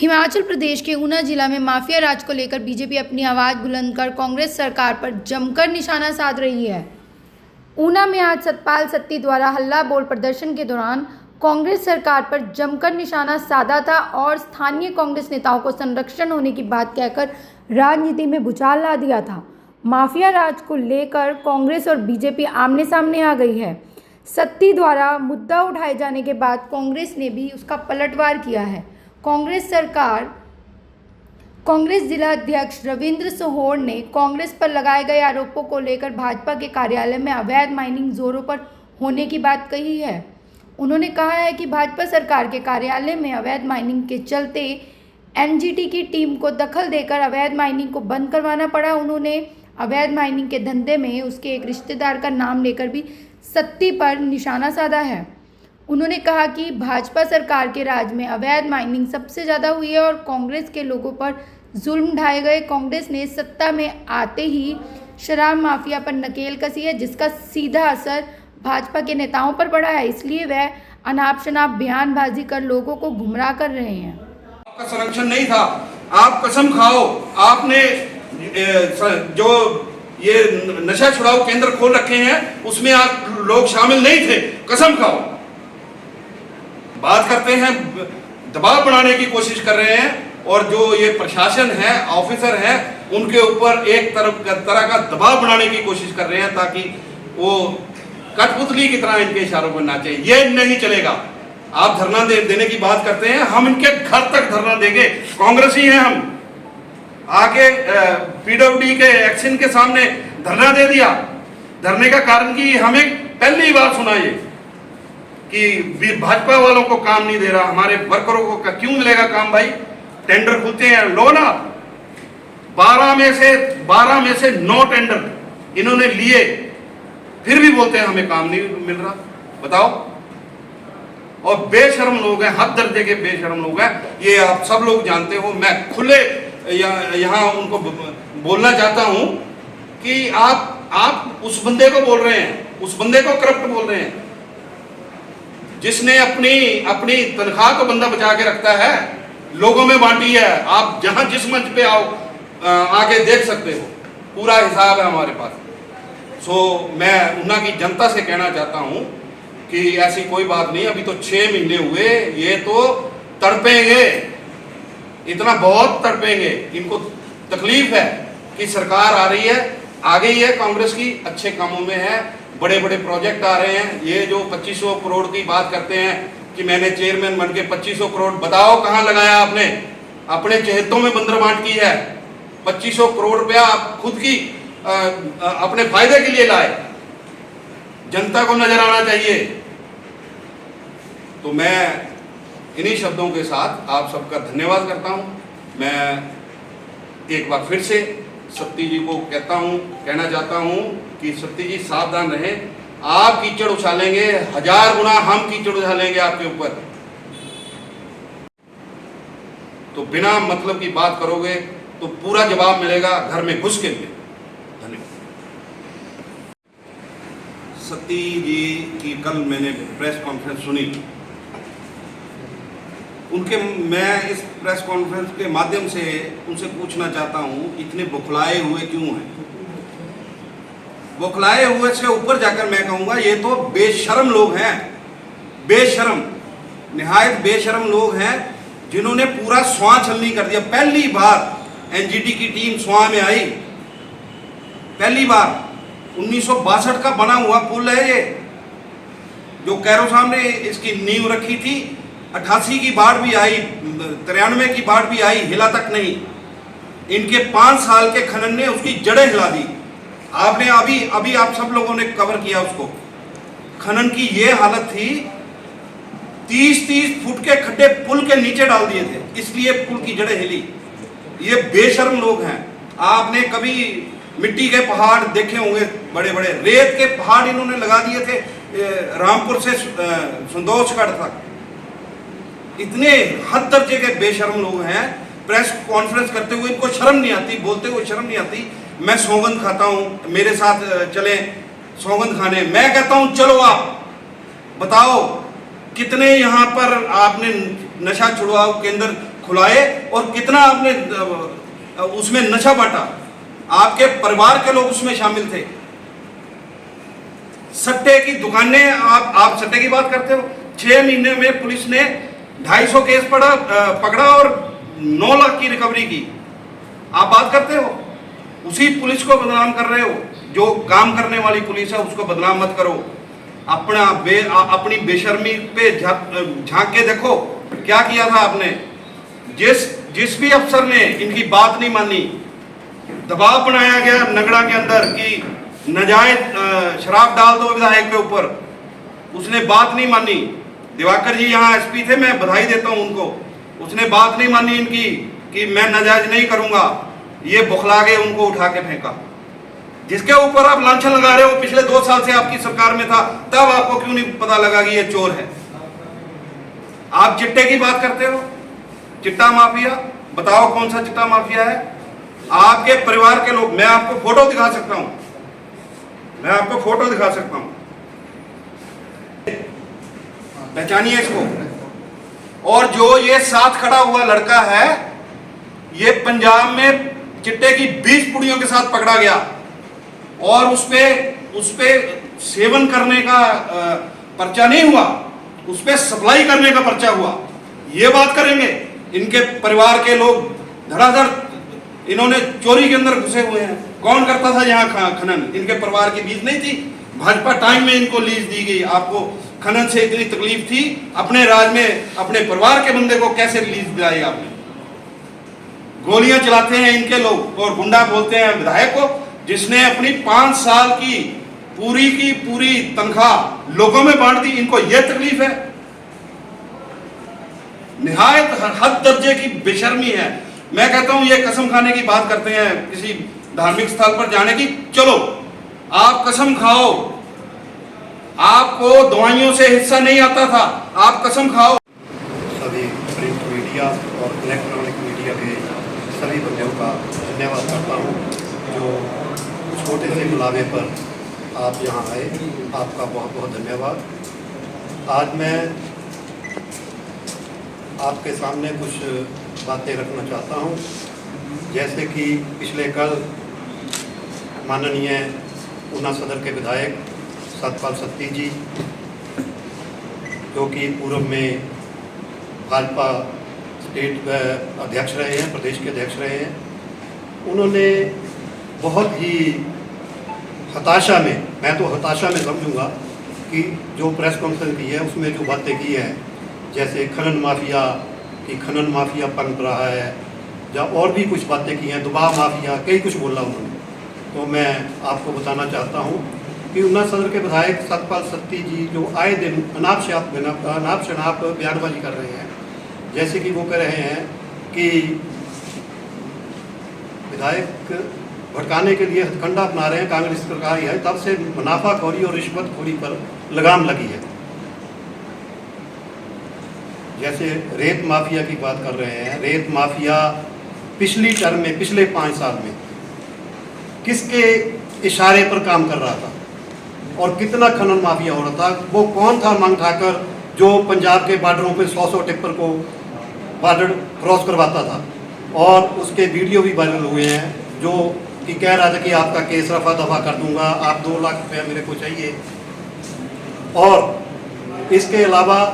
हिमाचल प्रदेश के ऊना जिला में माफिया राज को लेकर बीजेपी अपनी आवाज बुलंद कर कांग्रेस सरकार पर जमकर निशाना साध रही है। ऊना में आज सतपाल सत्ती द्वारा हल्ला बोल प्रदर्शन के दौरान कांग्रेस सरकार पर जमकर निशाना साधा था और स्थानीय कांग्रेस नेताओं को संरक्षण होने की बात कहकर राजनीति में भूचाल ला दिया था। माफिया राज को लेकर कांग्रेस और बीजेपी आमने सामने आ गई है। सत्ती द्वारा मुद्दा उठाए जाने के बाद कांग्रेस ने भी उसका पलटवार किया है। कांग्रेस जिला अध्यक्ष रविंद्र सोहोर ने कांग्रेस पर लगाए गए आरोपों को लेकर भाजपा के कार्यालय में अवैध माइनिंग जोरों पर होने की बात कही है। उन्होंने कहा है कि भाजपा सरकार के कार्यालय में अवैध माइनिंग के चलते एनजीटी की टीम को दखल देकर अवैध माइनिंग को बंद करवाना पड़ा। उन्होंने अवैध माइनिंग के धंधे में उसके एक रिश्तेदार का नाम लेकर भी सत्ती पर निशाना साधा है। उन्होंने कहा कि भाजपा सरकार के राज में अवैध माइनिंग सबसे ज़्यादा हुई है और कांग्रेस के लोगों पर जुल्म ढाए गए। कांग्रेस ने सत्ता में आते ही शराब माफिया पर नकेल कसी है, जिसका सीधा असर भाजपा के नेताओं पर पड़ा है। इसलिए वह अनाप शनाप बयानबाजी कर लोगों को गुमराह कर रहे हैं। आपका संरक्षण नहीं था, आप कसम खाओ, आपने जो ये नशा छुड़ाओ केंद्र खोल रखे हैं उसमें आप लोग शामिल नहीं थे, कसम खाओ। बात करते हैं, दबाव बनाने की कोशिश कर रहे हैं और जो ये प्रशासन है, ऑफिसर है, उनके ऊपर एक तरह का दबाव बनाने की कोशिश कर रहे हैं ताकि वो कठपुतली की तरह इनके इशारों पर नाचे। ये नहीं चलेगा। आप धरना देने की बात करते हैं, हम इनके घर तक धरना देंगे, कांग्रेसी हैं हम। आके पीडब्ल्यूडी के एक्शन के सामने धरना दे दिया। धरने का कारण कि हमें पहली बार सुना ये कि भाजपा वालों को काम नहीं दे रहा, हमारे वर्करों को क्यों मिलेगा काम भाई? टेंडर खुलते हैं, लो ना। 12 में से 9 टेंडर इन्होंने लिए, फिर भी बोलते हैं हमें काम नहीं मिल रहा। बताओ। और बेशर्म लोग हैं, हद दर्जे के बेशर्म लोग हैं, ये आप सब लोग जानते हो। मैं खुले यहाँ उनको बोलना चाहता हूं कि आप उस बंदे को बोल रहे हैं, उस बंदे को करप्ट बोल रहे हैं जिसने अपनी तनख्वाह तो बंदा बचा के रखता है, लोगों में बांटी है। आप जहां जिस मंच पे आओ आके देख सकते हो, पूरा हिसाब है हमारे पास। मैं ऊना की जनता से कहना चाहता हूं कि ऐसी कोई बात नहीं। अभी तो 6 महीने हुए, ये तो तड़पेंगे, इतना बहुत तड़पेंगे। इनको तकलीफ है कि सरकार आ रही है, आ गई है कांग्रेस की, अच्छे कामों में है, बड़े बड़े प्रोजेक्ट आ रहे हैं। ये जो 2500 करोड़ की बात करते हैं कि मैंने चेयरमैन बन के 2500 करोड़, बताओ कहां लगाया आपने? अपने चहेतों में बंदरबांट की है। 2500 करोड़ रुपया आप खुद की अपने फायदे के लिए लाए, जनता को नजर आना चाहिए। तो मैं इन्हीं शब्दों के साथ आप सबका धन्यवाद करता हूं। मैं एक बार फिर से सत्ती जी को कहना चाहता हूं कि सत्ती जी सावधान रहें। आप कीचड़ उछालेंगे, 1000 गुना हम कीचड़ उछालेंगे आपके ऊपर। तो बिना मतलब की बात करोगे तो पूरा जवाब मिलेगा घर में घुस के लिए। धन्यवाद। सत्ती जी की कल मैंने प्रेस कॉन्फ्रेंस सुनी, मैं इस प्रेस कॉन्फ्रेंस के माध्यम से उनसे पूछना चाहता हूं, इतने बौखलाए हुए क्यों हैं? बौखलाए हुए से ऊपर जाकर मैं कहूंगा ये तो बेशर्म लोग हैं, बेशर्म, निहायत बेशर्म लोग हैं जिन्होंने पूरा स्वां छलनी कर दिया। पहली बार एनजीटी की टीम स्वां में आई, पहली बार। 1962 का बना हुआ पुल है ये, जो कैरो साहब ने इसकी नींव रखी थी। 88 की बाढ़ भी आई, 93 की बाढ़ भी आई, हिला तक नहीं। इनके 5 साल के खनन ने उसकी जड़ें हिला दी। आपने अभी आप सब लोगों ने कवर किया उसको। खनन की ये हालत थी, 30-30 फुट के खड्डे पुल के नीचे डाल दिए थे, इसलिए पुल की जड़ें हिली। ये बेशर्म लोग हैं। आपने कभी मिट्टी के पहाड़ देखे होंगे, बड़े बड़े रेत के पहाड़ इन्होंने लगा दिए थे रामपुर से संतोषगढ़ तक। इतने हद दर्जे के बेशर्म लोग हैं। प्रेस कॉन्फ्रेंस करते हुए इनको शर्म नहीं आती, बोलते हुए शर्म नहीं आती। मैं सौगंध खाता हूं, मेरे साथ चले सौगंध खाने। मैं कहता हूं चलो आप बताओ कितने यहाँ पर आपने नशा छुड़ाओ केंद्र खुलाए और कितना आपने उसमें नशा बांटा। आपके परिवार के लोग उसमें शामिल थे। सट्टे की दुकानें, आप सट्टे की बात करते हो। 6 महीने में पुलिस ने 250 केस पकड़ा और 9 लाख की रिकवरी की। आप बात करते हो, उसी पुलिस को बदनाम कर रहे हो। जो काम करने वाली पुलिस है उसको बदनाम मत करो। अपनी बेशर्मी पे झांक के देखो क्या किया था आपने। जिस भी अफसर ने इनकी बात नहीं मानी, दबाव बनाया गया नगड़ा के अंदर कि नाजायज शराब डाल दो विधायक के ऊपर, उसने बात नहीं मानी। दिवाकर जी यहाँ एसपी थे, मैं बधाई देता हूँ उनको। उसने बात नहीं मानी इनकी कि मैं नाजायज नहीं करूंगा। ये बुखला के उनको उठा के फेंका। जिसके ऊपर आप लांछन लगा रहे हो, पिछले 2 साल से आपकी सरकार में था, तब आपको क्यों नहीं पता लगा कि ये चोर है। आप चिट्टे की बात करते हो, चिट्टा माफिया, बताओ कौन सा चिट्टा माफिया है। आपके परिवार के लोग, मैं आपको फोटो दिखा सकता हूं, मैं आपको फोटो दिखा सकता हूं, पहचानिए इसको। और जो ये साथ खड़ा हुआ लड़का है, ये पंजाब में चिट्टे की 20 पुड़ियों के साथ पकड़ा गया और उसपे सेवन करने का पर्चा नहीं हुआ, उसपे सप्लाई करने का पर्चा हुआ। ये बात करेंगे। इनके परिवार के लोग धड़ाधड़, इन्होंने चोरी के अंदर घुसे हुए हैं। कौन करता था यहाँ खनन? इनके परिवार की लीज नहीं थी, भाजपा टाइम में इनको लीज दी गई। आपको खनन से इतनी तकलीफ थी, अपने राज में अपने परिवार के बंदे को कैसे लीज दिलाई आपने? गोलियां चलाते हैं इनके लोग और गुंडा बोलते हैं विधायक को, जिसने अपनी 5 साल की पूरी तनख्वाह लोगों में बांट दी। इनको यह तकलीफ है। निहायत हद दर्जे की बेशर्मी है। मैं कहता हूं ये कसम खाने की बात करते हैं किसी धार्मिक स्थल पर जाने की। चलो आप कसम खाओ, आपको दवाइयों से हिस्सा नहीं आता था, आप कसम खाओ। सभी प्रिंट मीडिया और इलेक्ट्रॉनिक मीडिया के सभी बंधुओं का धन्यवाद करता हूं जो छोटे से बुलावे पर आप यहाँ आए। आपका बहुत बहुत धन्यवाद। आज मैं आपके सामने कुछ बातें रखना चाहता हूँ। जैसे कि पिछले कल माननीय ऊना सदर के विधायक सतपाल सत्ती जी, जो कि पूर्व में भाजपा स्टेट अध्यक्ष रहे हैं, प्रदेश के अध्यक्ष रहे हैं, उन्होंने बहुत ही हताशा में, मैं तो हताशा में समझूंगा कि जो प्रेस कॉन्फ्रेंस की है उसमें जो बातें की हैं, जैसे खनन माफिया पनप रहा है, या और भी कुछ बातें की हैं, दबाव माफिया, कई कुछ बोला उन्होंने। तो मैं आपको बताना चाहता हूँ कि ऊना सदर के विधायक सतपाल सत्ती जी जो आए दिन अनाप शनाप बयानबाजी कर रहे हैं। जैसे कि वो कह रहे हैं कि विधायक भटकाने के लिए हथकंडा अपना रहे हैं, कांग्रेस सरकार ही है तब से मुनाफाखोरी और रिश्वतखोरी पर लगाम लगी है। जैसे रेत माफिया की बात कर रहे हैं। रेत माफिया पिछली टर्म में, पिछले 5 साल में किसके इशारे पर काम कर रहा था और कितना खनन माफिया हो रहा था? वो कौन था मांग ठाकर जो पंजाब के बॉर्डरों पे 100 टिप्पर को बॉर्डर क्रॉस करवाता था? और उसके वीडियो भी वायरल हुए हैं जो कि कह रहा था कि आपका केस रफा दफा कर दूंगा, आप 2 लाख रुपया मेरे को चाहिए। और इसके अलावा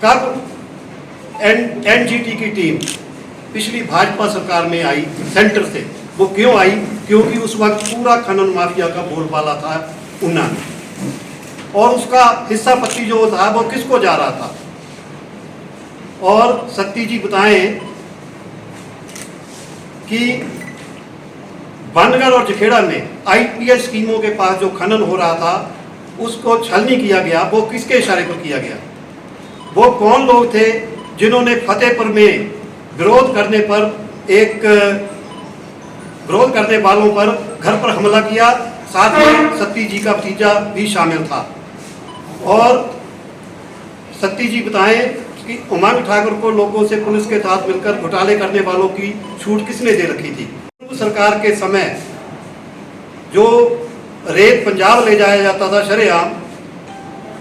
कब एनजीटी की टीम पिछली भाजपा सरकार में आई सेंटर से, वो क्यों आई? क्योंकि उस वक्त पूरा खनन माफिया का बोलबाला था ऊना में, और उसका हिस्सा पत्ती जो था वो किसको जा रहा था? और सत्ती जी बताएं कि बनगढ़ और जखेड़ा में आईपीएस स्कीमों के पास जो खनन हो रहा था उसको छलनी किया गया, वो किसके इशारे पर किया गया? वो कौन लोग थे जिन्होंने फतेहपुर में विरोध करने वालों पर घर पर हमला किया? साथ में सत्ती जी का भतीजा भी शामिल था। और सत्ती जी बताएं कि उमंग ठाकुर को लोगों से पुलिस के साथ मिलकर घोटाले करने वालों की छूट किसने दे रखी थी? सरकार के समय जो रेत पंजाब ले जाया जाता था शरेआम,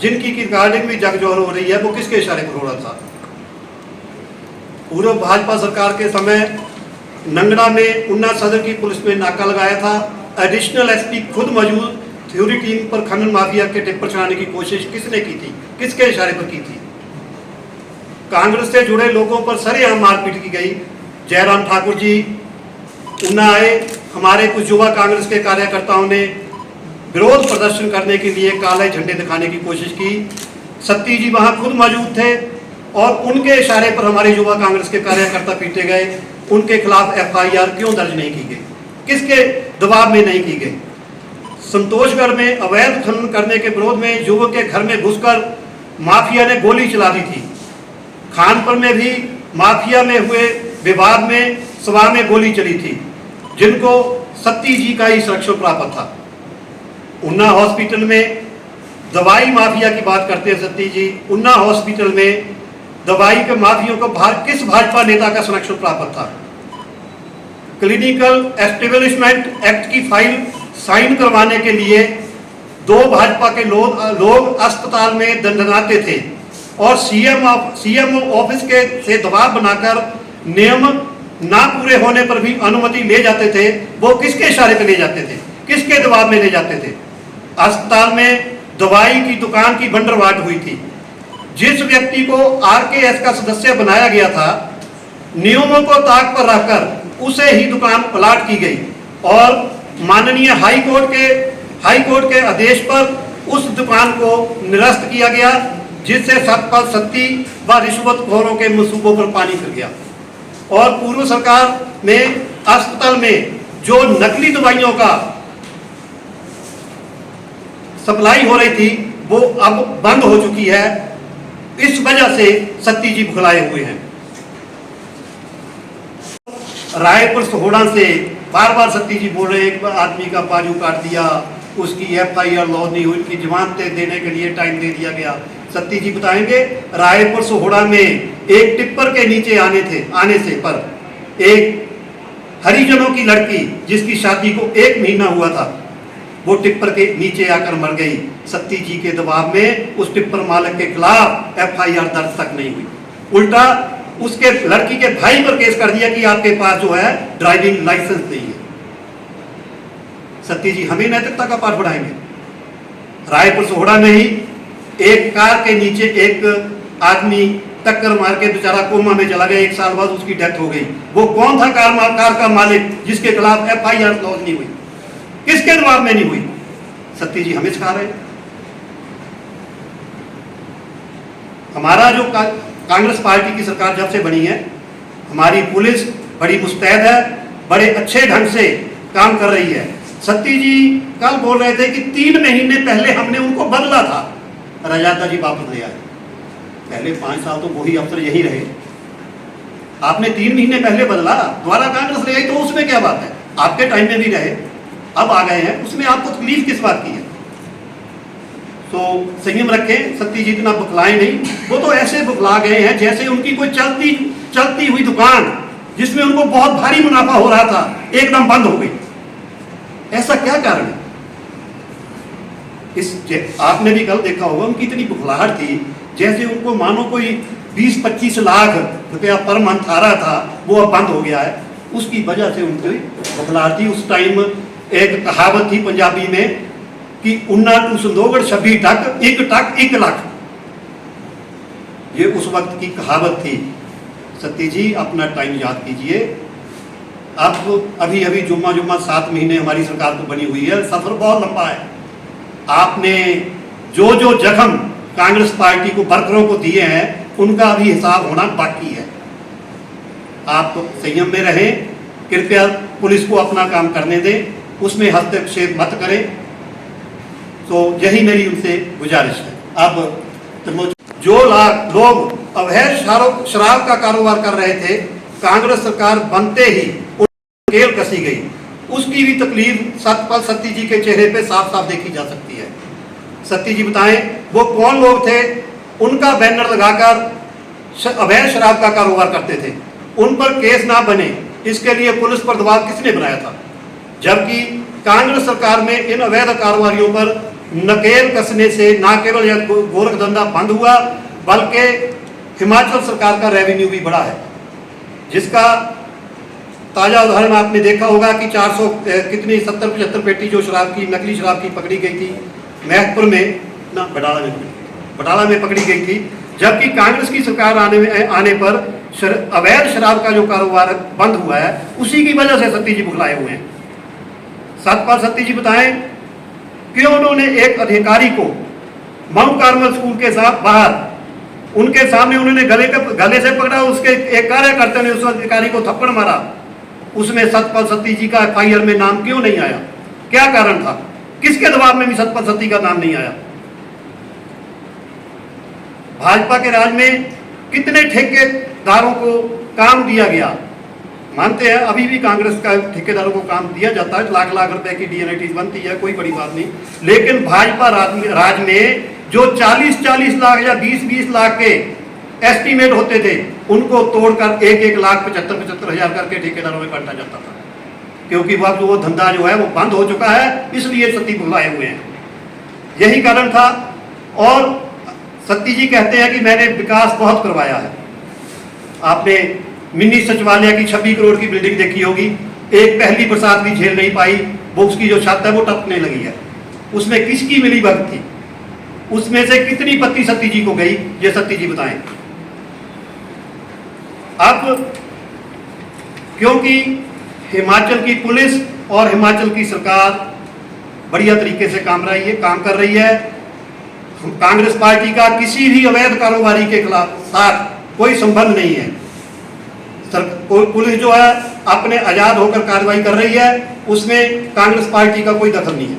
जिनकी रिकॉर्डिंग भी जगजोहर हो रही है, वो किसके इशारे पर हो रहा था? पूर्व भाजपा सरकार के समय नंगड़ा में उन्ना सदर की पुलिस में नाका लगाया था। एडिशनल एसपी खुद मौजूद थ्योरी टीम पर खनन माफिया के टिप्पर चढ़ाने की कोशिश किसने की थी, किसके इशारे पर की थी? कांग्रेस से जुड़े लोगों पर सरेआम मारपीट की गई। जयराम ठाकुर जी उन्ना आए, हमारे कुछ युवा कांग्रेस के कार्यकर्ताओं ने विरोध प्रदर्शन करने के लिए काले झंडे दिखाने की कोशिश की। सत्ती जी वहां खुद मौजूद थे और उनके इशारे पर हमारे युवा कांग्रेस के कार्यकर्ता पीटे गए। उनके खिलाफ एफआईआर क्यों दर्ज नहीं की गई, किसके दबाव में नहीं की गई? संतोषगढ़ में अवैध खनन करने के विरोध में युवक के घर में घुसकर माफिया ने गोली चला दी थी। खानपुर में भी माफिया में हुए विवाद में सभा में गोली चली थी, जिनको सत्ती जी का ही संरक्षण प्राप्त था। उन्ना हॉस्पिटल में दवाई माफिया की बात करते हैं सत्ती जी। उन्ना हॉस्पिटल में दवाई के माफियों को किस भाजपा नेता का संरक्षण प्राप्त था? क्लिनिकल एस्टेब्लिशमेंट एक्ट की फाइल साइन करवाने के लिए 2 भाजपा के लोग अस्पताल में दंडनाते थे और सीएम ऑफिस के से दबाव बनाकर नियम ना पूरे होने पर भी अनुमति ले जाते थे। वो किसके इशारे पे ले जाते थे, किसके दबाव में ले जाते थे? अस्पताल में दवाई की दुकान की बंडरवाट हुई थी। जिस व्यक्ति को आरकेएस का सदस्य बनाया गया था, नियमों को ताक पर रखकर उसे ही दुकान प्लाट की गई और माननीय हाई कोर्ट के आदेश पर उस दुकान को निरस्त किया गया, जिससे सतपाल सत्ती व रिश्वतखोरों के मंसूबों पर पानी फिर गया। और पूर्व सरकार में अस्पताल में जो नकली दवाइयों का सप्लाई हो रही थी वो अब बंद हो चुकी है। इस वजह से सत्ती जी बुखलाए हुए हैं। रायपुर सोहड़ा से बार बार सत्ती जी बोल रहे हैं, एक आदमी का बाजू काट दिया, उसकी एफआईआर लॉन्च नहीं हुई, उनकी जमानतें देने के लिए टाइम दे दिया गया। सत्ती जी बताएंगे रायपुर सोहड़ा में एक टिप्पर के नीचे आने से पर एक हरिजनों की लड़की जिसकी शादी को 1 महीना हुआ था, वो टिप्पर के नीचे आकर मर गई। सत्ती जी के दबाव में उस टिप्पर मालिक के खिलाफ एफआईआर दर्ज तक नहीं हुई, उल्टा उसके लड़की के भाई पर केस कर दिया कि आपके पास जो है ड्राइविंग लाइसेंस नहीं है। सत्ती जी हमें नैतिकता का पाठ पढ़ाएंगे। रायपुर सोहड़ा में ही एक कार के नीचे एक आदमी टक्कर मार के बेचारा कोमा में चला गया, 1 साल बाद उसकी डेथ हो गई। वो कौन था कार का मालिक जिसके खिलाफ एफआईआर लॉन्च नहीं हुई, किसके दबाव में नहीं हुई? सत्ती जी हमें सिखा रहे हैं। हमारा जो कांग्रेस पार्टी की सरकार जब से बनी है, हमारी पुलिस बड़ी मुस्तैद है, बड़े अच्छे ढंग से काम कर रही है। सत्ती जी कल बोल रहे थे कि 3 महीने पहले हमने उनको बदला था, रजादा जी वापस ले आए। पहले 5 साल तो वही अफसर यही रहे, आपने 3 महीने पहले बदला, दोबारा कांग्रेस ले आई, तो उसमें क्या बात है? आपके टाइम में भी रहे, अब आ गए हैं, उसमें आपको तकलीफ किस बात की है? तो संयम रखें, सत्ती जी इतना बुखलाए नहीं। वो तो ऐसे बुखला गए हैं जैसे उनकी कोई चलती हुई दुकान जिसमें उनको बहुत भारी मुनाफा हो रहा था एकदम बंद हो गई। ऐसा क्या कारण है? आपने भी कल देखा होगा उनकी इतनी बुखलाहट थी जैसे उनको मानो कोई 20-25 लाख रुपया पर मंथ आ रहा था, वो अब बंद हो गया है। उसकी वजह से उनकी बुखलाहट थी। उस टाइम एक कहावत थी पंजाबी में कि उन्ना टू संदोगढ़ 26 टक 1 लाख, ये उस वक्त की कहावत थी। सत्ती जी अपना टाइम याद कीजिए। अब अभी जुम्मा 7 महीने हमारी सरकार तो बनी हुई है, सफर बहुत लंबा है। आपने जो जख्म कांग्रेस पार्टी को वर्करों को दिए हैं उनका भी हिसाब होना बाकी है। आप तो संयम में रहें, कृपया पुलिस को अपना काम करने दें, उसमें हस्तक्षेप मत करें। तो यही मेरी उनसे गुजारिश है। अब जो लोग अवैध शराब का कारोबार कर रहे थे, कांग्रेस सरकार बनते ही केल कसी गई, उसकी भी तकलीफ सतपाल सत्ती जी के चेहरे पे साफ साफ देखी जा सकती है। सत्ती जी बताएं वो कौन लोग थे उनका बैनर लगाकर अवैध शराब का कारोबार करते थे, उन पर केस ना बने इसके लिए पुलिस पर दबाव किसने बनाया था? जबकि कांग्रेस सरकार में इन अवैध कारोबारियों पर नकेल कसने से न केवल यह गोरख धंधा बंद हुआ बल्कि हिमाचल सरकार का रेवेन्यू भी बढ़ा है। जिसका ताज़ा उदाहरण आपने देखा होगा कि 400 कितनी 70-75 पेटी जो शराब की, नकली शराब की पकड़ी गई थी महतपुर में, ना बटाला में पकड़ी गई थी। जबकि कांग्रेस की सरकार आने पर अवैध शराब का जो कारोबार बंद हुआ है, उसी की वजह से सत्ती जी बुखलाए हुए हैं। सतपाल सत्ती जी बताएं क्यों उन्होंने एक अधिकारी को माउंट कार्मल स्कूल के साथ बाहर उनके सामने उन्होंने गले से पकड़ा, उसके एक कार्यकर्ता ने उस अधिकारी को थप्पड़ मारा, उसमें सतपाल सत्ती जी का एफआईआर में नाम क्यों नहीं आया? क्या कारण था? किसके दबाव में भी सतपाल सत्ती का नाम नहीं आया? भाजपा के राज में कितने ठेकेदारों को काम दिया गया? मानते हैं अभी भी कांग्रेस का ठेकेदारों को काम दिया जाता है, लाख लाख रुपए की डीएनआईटीज बनती है, कोई बड़ी बात नहीं। लेकिन भाजपा राज में जो 40-40 लाख या 20-20 लाख के एस्टीमेट होते थे, उनको तोड़कर 1-1 लाख 75-75 हजार करके ठेकेदारों में बांटा जाता था, क्योंकि वह वो धंधा जो है वो बंद हो चुका है, इसलिए सत्ती बुलाए हुए हैं। यही कारण था। और सत्ती जी कहते हैं कि मैंने विकास बहुत करवाया है। आपने मिनी सचिवालय की 26 करोड़ की बिल्डिंग देखी होगी, एक पहली बरसात भी झेल नहीं पाई, वो उसकी जो छत है वो टपकने लगी है। उसमें किसकी मिली भगत थी? उसमें से कितनी पत्ती सत्ती जी को गई, ये सत्ती जी बताएं। अब क्योंकि हिमाचल की पुलिस और हिमाचल की सरकार बढ़िया तरीके से काम कर रही है, कांग्रेस पार्टी का किसी भी अवैध कारोबारी के खिलाफ साथ कोई संबंध नहीं है। पुलिस जो है अपने आजाद होकर कार्रवाई कर रही है, उसमें कांग्रेस पार्टी का कोई दखल नहीं है।